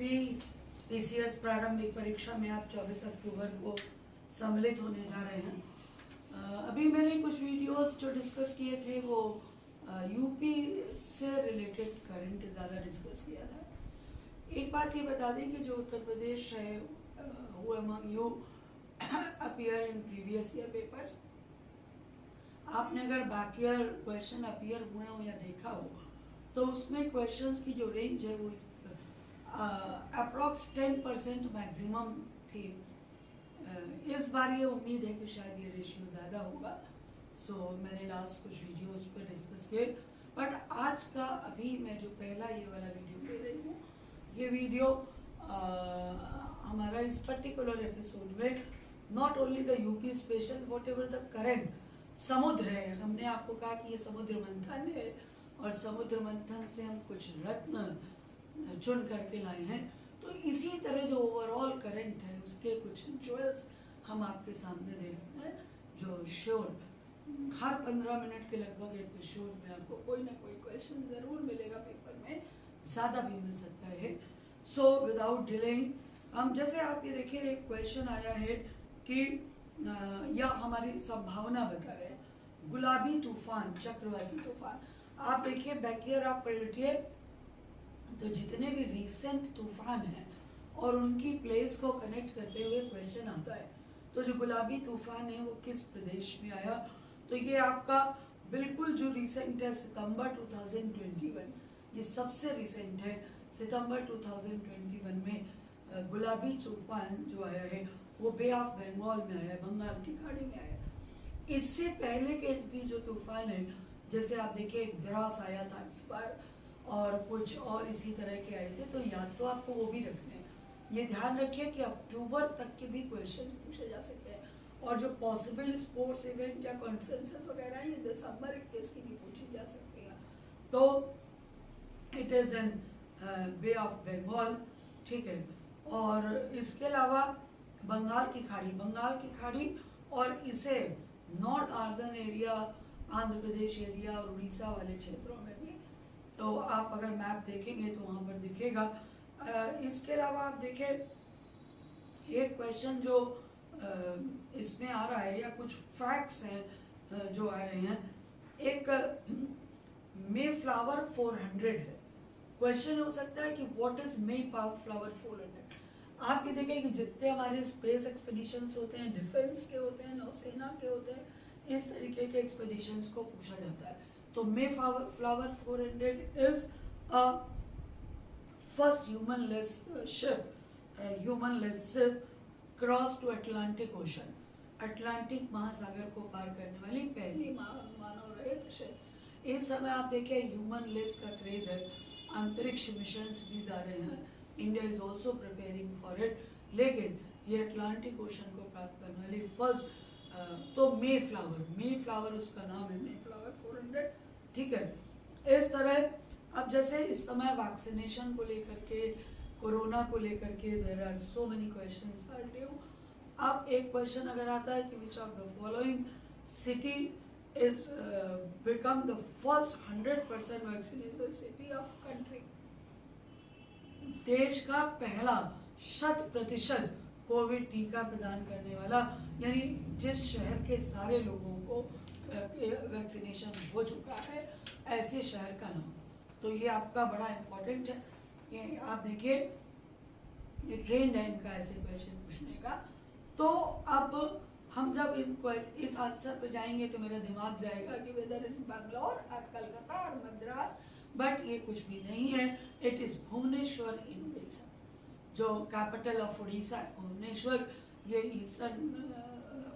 UP PCS प्रारंभिक परीक्षा में आप 24 अक्टूबर को सम्मिलित होने जा रहे हैं। अभी मैंने कुछ वीडियोस जो डिस्कस किए थे वो यूपी से रिलेटेड करंट ज़्यादा डिस्कस किया था। एक बात ये बता दें कि जो उत्तर प्रदेश है who among you appear in previous year papers, आपने अगर बाकी ईयर क्वेश्चन अपीयर हुए हो या देखा हो तो उसमें क्वेश्चंस की जो रेंज है वो अप्रॉक्स 10% मैक्सिमम थी। इस बार ये उम्मीद है कि शायद ये रेशियो ज़्यादा होगा। सो मैंने लास्ट कुछ वीडियोस पे डिस्कस किए, बट आज का अभी मैं जो पहला ये वाला वीडियो ले रही हूँ, ये वीडियो हमारा इस पर्टिकुलर एपिसोड में not only the UP special what ever the current समुद्र है। हमने आपको कहा कि ये समुद्र मंथन है और समुद्र मंथन से हम कुछ रत्न चुन करके लाए हैं, तो इसी तरह जो ओवरऑल करंट है उसके कुछ ज्वेल्स हम आपके सामने दे रहे हैं, जो श्योर हर 15 मिनट के लगभग एपिसोड में आपको कोई ना कोई क्वेश्चन जरूर मिलेगा पेपर में, ज़्यादा भी मिल सकता है। सो विदाउट डिलेइंग हम जैसे आप ये देखिए एक क्वेश्चन आया है कि या हमारी संभावना बता रहे हैं गुलाबी तूफान, चक्रवाती तूफान। आप देखिए बैकियर आप पलटिए तो जितने भी रिसेंट तूफान हैं और उनकी प्लेस को कनेक्ट करते हुए क्वेश्चन आता है। तो जो गुलाबी तूफान है वो किस प्रदेश में आया, तो ये आपका बिल्कुल जो रिसेंट है सितंबर 2021, ये सबसे रिसेंट है। सितंबर 2021 में गुलाबी तूफान जो आया है वो बे ऑफ बंगाल में आया है, बंगाल की खाड़ी में आया है। इससे पहले के भी जो तूफान है, जैसे आप देखिए एक द्रास आया था इस बार और कुछ और इसी तरह के आए थे, तो या तो आपको वो भी रखने हैं। ये ध्यान रखिए कि अक्टूबर तक के भी क्वेश्चन पूछे जा सकते हैं, और जो पॉसिबल स्पोर्ट्स इवेंट या कॉन्फ्रेंसेस वगैरह ये दिसंबर 21 की भी पूछी जा सकती है। तो it is in bay of Bengal, ठीक है। और इसके अलावा बंगाल की खाड़ी और इसे north आर्दर्न area, Andhra Pradesh area और उड़ीसा वाले क्षेत्रों में भी, तो आप अगर मैप देखेंगे तो वहाँ पर दिखेगा। इसके अलावा आप देखें एक क्वेश्चन जो इसमें आ रहा है या कुछ फैक्ट्स हैं जो आ रहे हैं। एक मे फ्लावर 400 है, क्वेश्चन हो सकता है कि व्हाट इज मे फ्लावर 400। आप ये देखें कि जितने हमारे स्पेस एक्सपेडिशंस होते हैं, डिफेंस के होते हैं, नौसेना के होते हैं, इस तरीके के एक्सपेडिशंस को पूछा जाता है। तो Mayflower 400 is a first humanless ship cross to Atlantic Ocean, Atlantic महासागर को पार करने वाली पहली मानव रहित शिप। इस समय आप देखिए ह्यूमनलेस का क्रेज है, अंतरिक्ष मिशंस भी जा रहे हैं, India is also preparing for it, लेकिन ये अटलांटिक ओशन को प्राप्त करने वाली फर्स्ट तो मे फ्लावर उसका नाम है, मे फ्लावर 400, ठीक है। इस तरह अब जैसे इस समय वैक्सीनेशन को लेकर के, कोरोना को लेकर के there are so many questions are due. अब एक क्वेश्चन अगर आता है कि which of the following city is become the first 100% vaccinated city of country, देश का पहला 100% कोविड टीका प्रदान करने वाला, यानी जिस शहर के सारे लोगों को वैक्सीनेशन हो चुका है ऐसे शहर का नाम। तो ये आपका बड़ा इम्पोर्टेंट है कि आप देखिए ये ट्रेंड है इनका ऐसे क्वेश्चन पूछने का। तो अब हम जब इस आंसर पे जाएंगे तो मेरा दिमाग जाएगा कि वेदर इज बैंगलोर और कलकत्ता और मद्रास, बट ये कुछ भी नहीं है। इट इज भुवनेश्वर इन उड़ीसा, जो कैपिटल ऑफ उड़ीसा है भुवनेश्वर। ये ईस्टर्न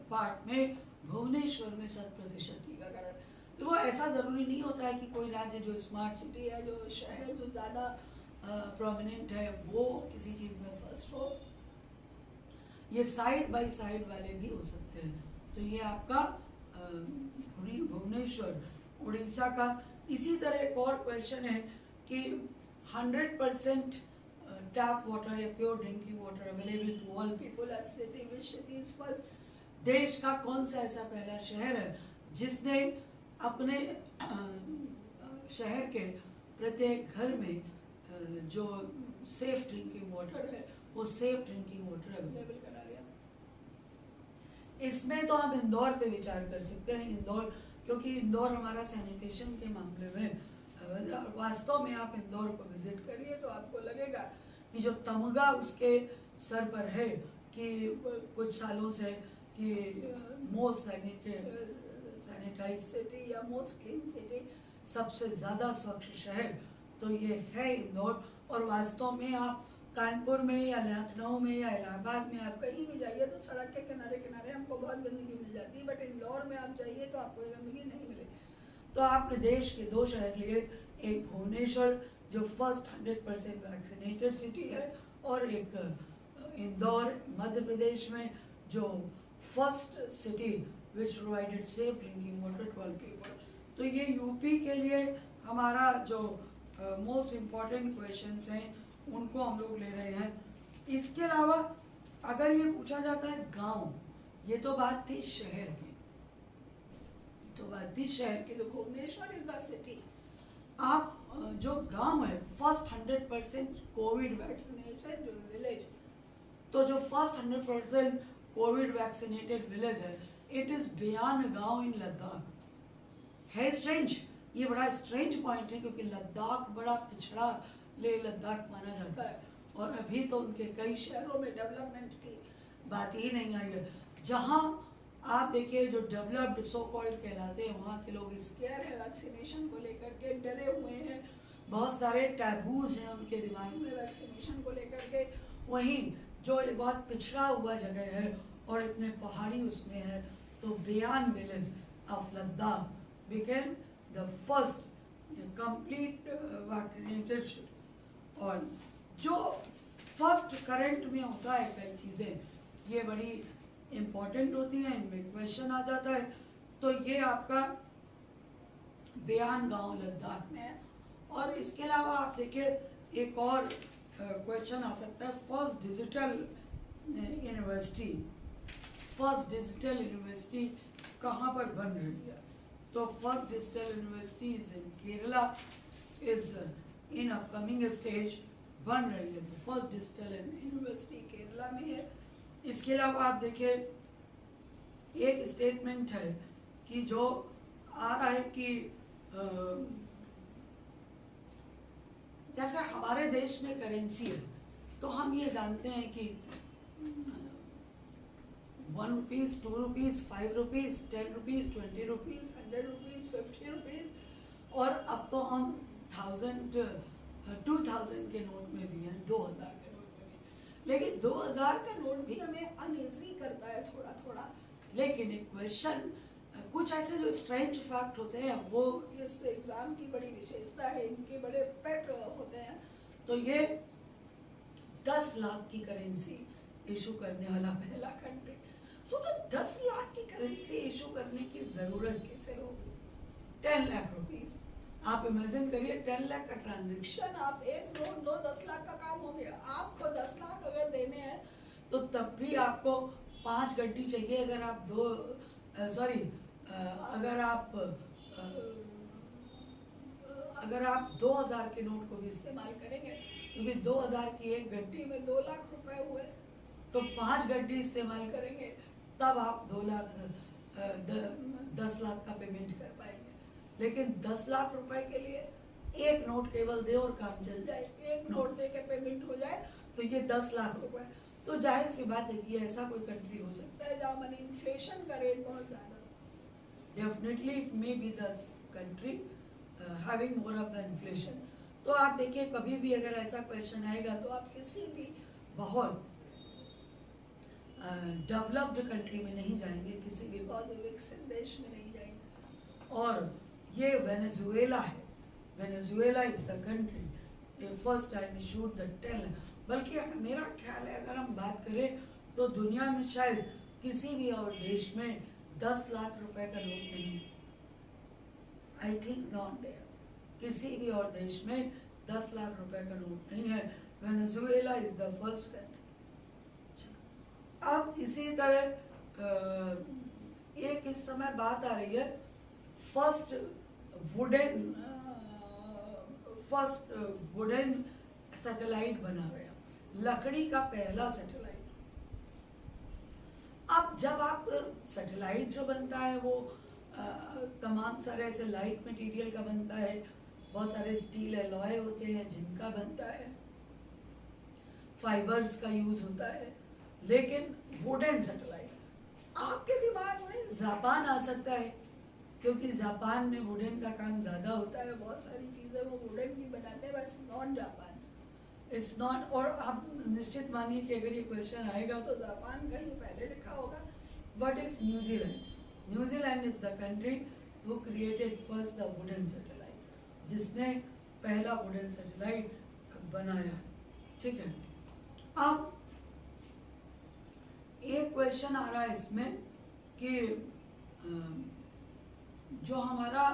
पार्ट में भुवनेश्वर में 100% टीकाकरण। देखो ऐसा जरूरी नहीं होता है कि कोई राज्य जो स्मार्ट सिटी है, जो शहर जो ज्यादा प्रोमिनेंट है वो किसी चीज में फर्स्ट हो, ये साइड बाय साइड वाले भी हो सकते हैं। तो ये आपका भुवनेश्वर उड़ीसा का। इसी तरह एक और क्वेश्चन है कि 100% टैप वाटर या pure drinking water available to all people as city, which city is first. देश का कौन सा ऐसा पहला शहर है जिसने अपने शहर के प्रत्येक घर में जो सेफ ड्रिंकिंग वाटर है वो सेफ ड्रिंकिंग वाटर अवेलेबल करा दिया। इसमें तो आप इंदौर पे विचार कर सकते हैं, इंदौर, क्योंकि इंदौर हमारा सैनिटेशन के मामले में वास्तव में आप इंदौर को विजिट करिए तो आपको लगेगा कि जो तमगा उसके सर पर है कि कुछ सालों से कि मोस्ट सैनिटाइज सिटी या मोस्ट क्लीन सिटी, सबसे ज़्यादा स्वच्छ शहर तो ये है इंदौर। और वास्तव में आप कानपुर में या लखनऊ में या इलाहाबाद में आप कहीं भी जाइए तो सड़क के किनारे किनारे हमको बहुत गंदगी मिल जाती है, बट इंदौर में आप जाइए तो आपको ये गंदगी नहीं मिलेगी। तो आपने देश के दो शहर लिए, एक भुवनेश्वर जो फर्स्ट 100% वैक्सीनेटेड सिटी है और एक इंदौर मध्य प्रदेश में जो first city which provided safe drinking water to all people. तो ये यूपी के लिए हमारा जो मोस्ट इम्पॉर्टेंट क्वेश्चंस हैं उनको हम लोग ले रहे हैं। इसके अलावा अगर ये पूछा जाता है गांव, ये तो बात थी शहर की, तो भुवनेश्वर इज द सिटी। आप जो गांव है फर्स्ट 100% कोविड वैक्सीनेशन जो विलेज, तो जो फर्स्ट 100% कोविड वैक्सीनेटेड विलेज है इट इज बियान गांव इन लद्दाख। है स्ट्रेंज, ये बड़ा स्ट्रेंज पॉइंट है क्योंकि लद्दाख बड़ा पिछड़ा ले लद्दाख माना जाता है और अभी तो उनके कई शहरों में डेवलपमेंट की बात ही नहीं आई है। जहाँ आप देखिए जो डेवलप्ड सो कॉल्ड कहलाते हैं वहाँ के लोग स्केयर है वैक्सीनेशन को लेकर के, डरे हुए हैं, बहुत सारे टैबूज हैं उनके दिमाग में वैक्सीनेशन को लेकर के। वहीं जो बहुत पिछड़ा हुआ जगह है और इतने पहाड़ी उसमें है, तो बियान village of Ladakh became the first complete vaccinated. और जो फर्स्ट करंट में होता है कई चीज़ें ये बड़ी इम्पोर्टेंट होती हैं, इनमें क्वेश्चन आ जाता है। तो ये आपका बियान गांव लद्दाख में है। और इसके अलावा आप देखिए एक और क्वेश्चन आ सकता है, फर्स्ट डिजिटल यूनिवर्सिटी कहाँ पर बन रही है? तो first digital university is in Kerala, is in upcoming stage, बन रही है। फर्स्ट डिजिटल यूनिवर्सिटी केरला में है। इसके अलावा आप देखिए एक स्टेटमेंट है कि जो आ रहा है कि जैसे हमारे देश में करेंसी है तो हम ये जानते हैं कि 1 rupees, 2 rupees, 5 rupees, 10 rupees, 20 rupees, 100 rupees, 50 rupees, और अब तो हम 2000 के नोट में भी हैं, 2000 के नोट में भी। लेकिन 2000 का नोट भी हमें अनईजी करता है थोड़ा थोड़ा। लेकिन एक क्वेश्चन, कुछ ऐसे जो स्ट्रेंज फैक्ट होते हैं वो इस एग्जाम की बड़ी विशेषता है, इनके बड़े पेट होते हैं। तो ये 10 लाख की करेंसी इशू करने वाला पहला कंट्री। तो 10 लाख की करेंसी इशू करने की जरूरत कैसे होगी? 10 लाख रुपीज, आप इमेजिन करिए 10 लाख का ट्रांजेक्शन, आप एक नोट दो 10 लाख का काम हो गया। आपको 10 लाख अगर देने हैं तो तब भी आपको 5 गड्डी चाहिए। अगर आप अगर आप 2000 के नोट को भी इस्तेमाल करेंगे, क्योंकि 2000 की एक गड्डी में 2 लाख रुपए हुए, तो 5 गड्डी इस्तेमाल करेंगे तब आप 10 लाख का पेमेंट कर पाएंगे। लेकिन 10 लाख रुपए के लिए एक नोट केवल दे और काम चल जाए, एक नोट दे के पेमेंट हो जाए, तो ये 10 लाख रुपए। तो जाहिर सी बात है कि ऐसा कोई कंट्री हो सकता है जहाँ मनी इन्फ्लेशन का रेट बहुत ज्यादा। Definitely it may be the country having more of the inflation. तो आप देखिए कभी भी अगर ऐसा क्वेश्चन आएगा तो आप किसी भी बहुत डेवलप्ड कंट्री में नहीं जाएंगे, किसी भी बहुत विकसित देश में नहीं जाएंगे। और ये वेनेजुएला है, Venezuela is the country first time issued the 10 lakh. बल्कि मेरा ख्याल है अगर हम बात करें तो दुनिया में शायद किसी भी और देश में 10 लाख रुपए का नोट नहीं, आई थिंक नॉट देयर। किसी भी और देश में 10 लाख रुपए का नोट नहीं है। Venezuela is the first country. अब इसी तरह एक इस समय बात आ रही है फर्स्ट वुडन सैटेलाइट बना गया, लकड़ी का पहला सैटेलाइट। अब जब आप सैटेलाइट जो बनता है वो तमाम सारे ऐसे लाइट मटेरियल का बनता है, बहुत सारे स्टील एलॉय होते हैं जिनका बनता है, फाइबर्स का यूज होता है, लेकिन वुडन सैटेलाइट, आपके दिमाग में जापान आ सकता है क्योंकि जापान में वुडन का काम ज्यादा होता है, बहुत सारी चीजें वो वुडन की बनाते हैं, बस नॉट जापान, इट्स नॉट। और आप निश्चित मानिए कि अगर ये क्वेश्चन आएगा तो जापान का ही पहले लिखा होगा। What is New Zealand? New Zealand is the country who created first the wooden satellite, जिसने पहला वुडन सैटेलाइट बनाया, ठीक है। अब एक क्वेश्चन आ रहा है इसमें कि जो हमारा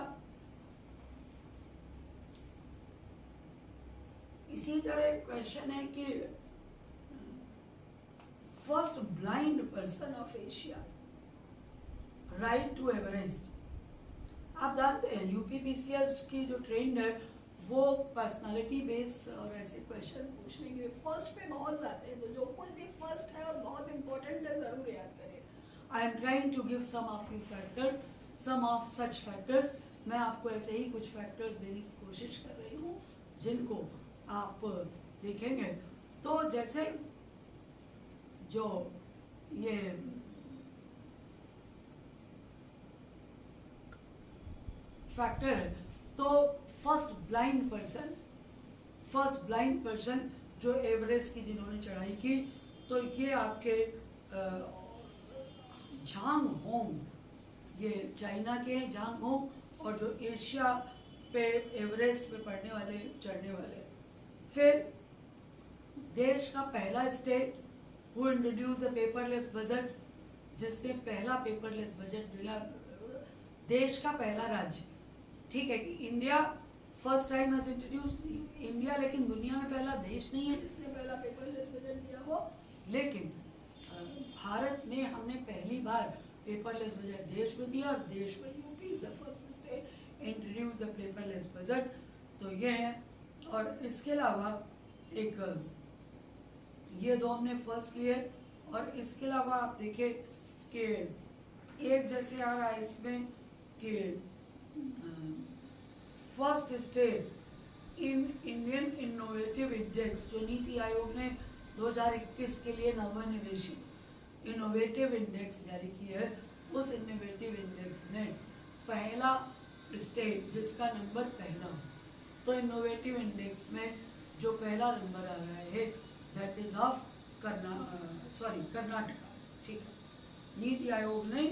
इसी तरह क्वेश्चन है कि first blind person of Asia right to Everest. आप जानते हैं यूपीपीसीएस की जो ट्रेंड है वो पर्सनालिटी बेस और ऐसे क्वेश्चन पूछने के फर्स्ट पे बहुत जाते हैं, तो जो कुछ भी फर्स्ट है और बहुत इंपॉर्टेंट है जरूर याद करें। I am trying to give some of you factor, some of such factors. मैं आपको ऐसे ही कुछ फैक्टर्स देने की कोशिश कर रही हूँ जिनको आप देखेंगे। तो जैसे जो ये फैक्टर है, तो फर्स्ट ब्लाइंड पर्सन जो एवरेस्ट की जिन्होंने चढ़ाई की, तो ये आपके झांग होंग, ये चाइना के झांग होंग, और जो एशिया पे एवरेस्ट पे चढ़ने वाले। फिर देश का पहला state who introduce the paperless budget, जिसने पहला पेपरलेस बजट दिया, देश का पहला राज्य, ठीक है कि India first time has introduce India, लेकिन दुनिया में पहला देश नहीं है जिसने पहला पेपरलेस बजट दिया हो। लेकिन भारत में हमने पहली बार पेपरलेस बजट देश में दिया, और देश में UP is the first state introduce the paperless budget. तो ये है, और इसके अलावा एक ये दो हमने फर्स्ट लिए, और इसके अलावा आप देखें कि एक जैसे आ रहा है इसमें कि first state in Indian innovative index, जो नीति आयोग ने 2021 के लिए नवनिवेशी इनोवेटिव इंडेक्स जारी की है, उस इनोवेटिव इंडेक्स में पहला स्टेट जिसका नंबर पहला हो, तो इनोवेटिव इंडेक्स में जो पहला नंबर आ रहा है दैट इज ऑफ कर्नाटका, ठीक है। नीति आयोग ने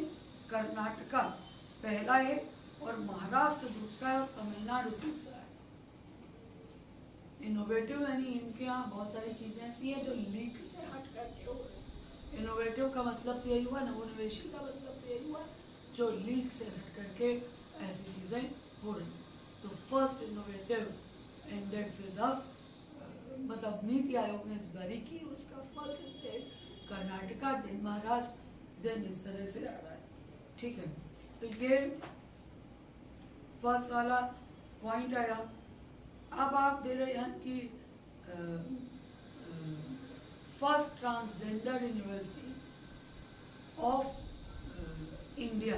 कर्नाटका पहला है, और महाराष्ट्र दूसरा है, और तमिलनाडु तीसरा है। इनोवेटिव यानी इनके यहाँ बहुत सारी चीजें ऐसी हैं जो लीक से हट करके हो रही। इनोवेटिव का मतलब तो यही हुआ, नवोन्मेषी का मतलब तो यही हुआ जो लीक से हट करके ऐसी चीजें हो रही। तो first innovative index is of मतलब नीति आयोग ने जारी की, उसका first state Karnataka, then Maharashtra, then इस तरह से आ रहा है, ठीक है। तो ये फर्स्ट वाला पॉइंट आया। अब आप दे रहे हैं कि first transgender university of India,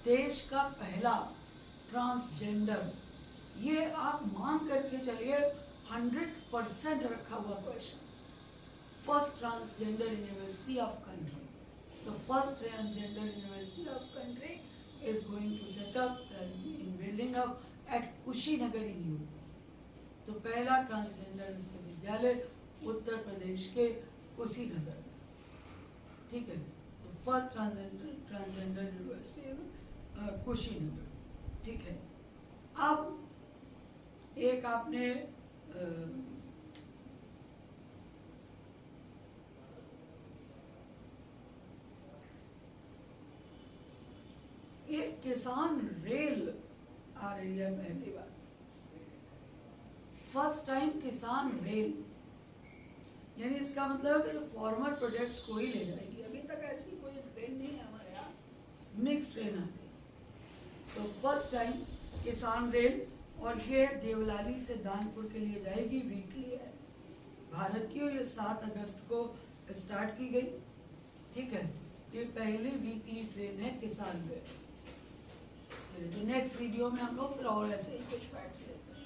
देश का पहला ट्रांसजेंडर, ये आप मान करके चलिए 100% रखा हुआ question. First transgender university of country, so first transgender university of country is going to set up in building up at Kushinagar in UP। तो पहला ट्रांसजेंडर विश्वविद्यालय उत्तर प्रदेश के कुशीनगर, ठीक है। तो फर्स्ट ट्रांसजेंडर यूनिवर्सिटी कुशीनगर, ठीक है। अब एक आपने एक किसान रेल आ रही है पहली बार, फर्स्ट टाइम किसान रेल, यानी इसका मतलब है कि फॉर्मर प्रोडक्ट्स को ही ले जाएगी। अभी तक ऐसी कोई ट्रेन नहीं है हमारे यहाँ, मिक्स ट्रेन आती है। तो फर्स्ट टाइम किसान रेल, और ये देवलाली से दानपुर के लिए जाएगी, वीकली है भारत की, और ये 7 अगस्त को स्टार्ट की गई। ठीक है, ये पहली वीकली ट्रेन है किसान में। चलिए, तो नेक्स्ट वीडियो में हम लोग फिर और ऐसे ही कुछ फैक्ट्स लेते हैं।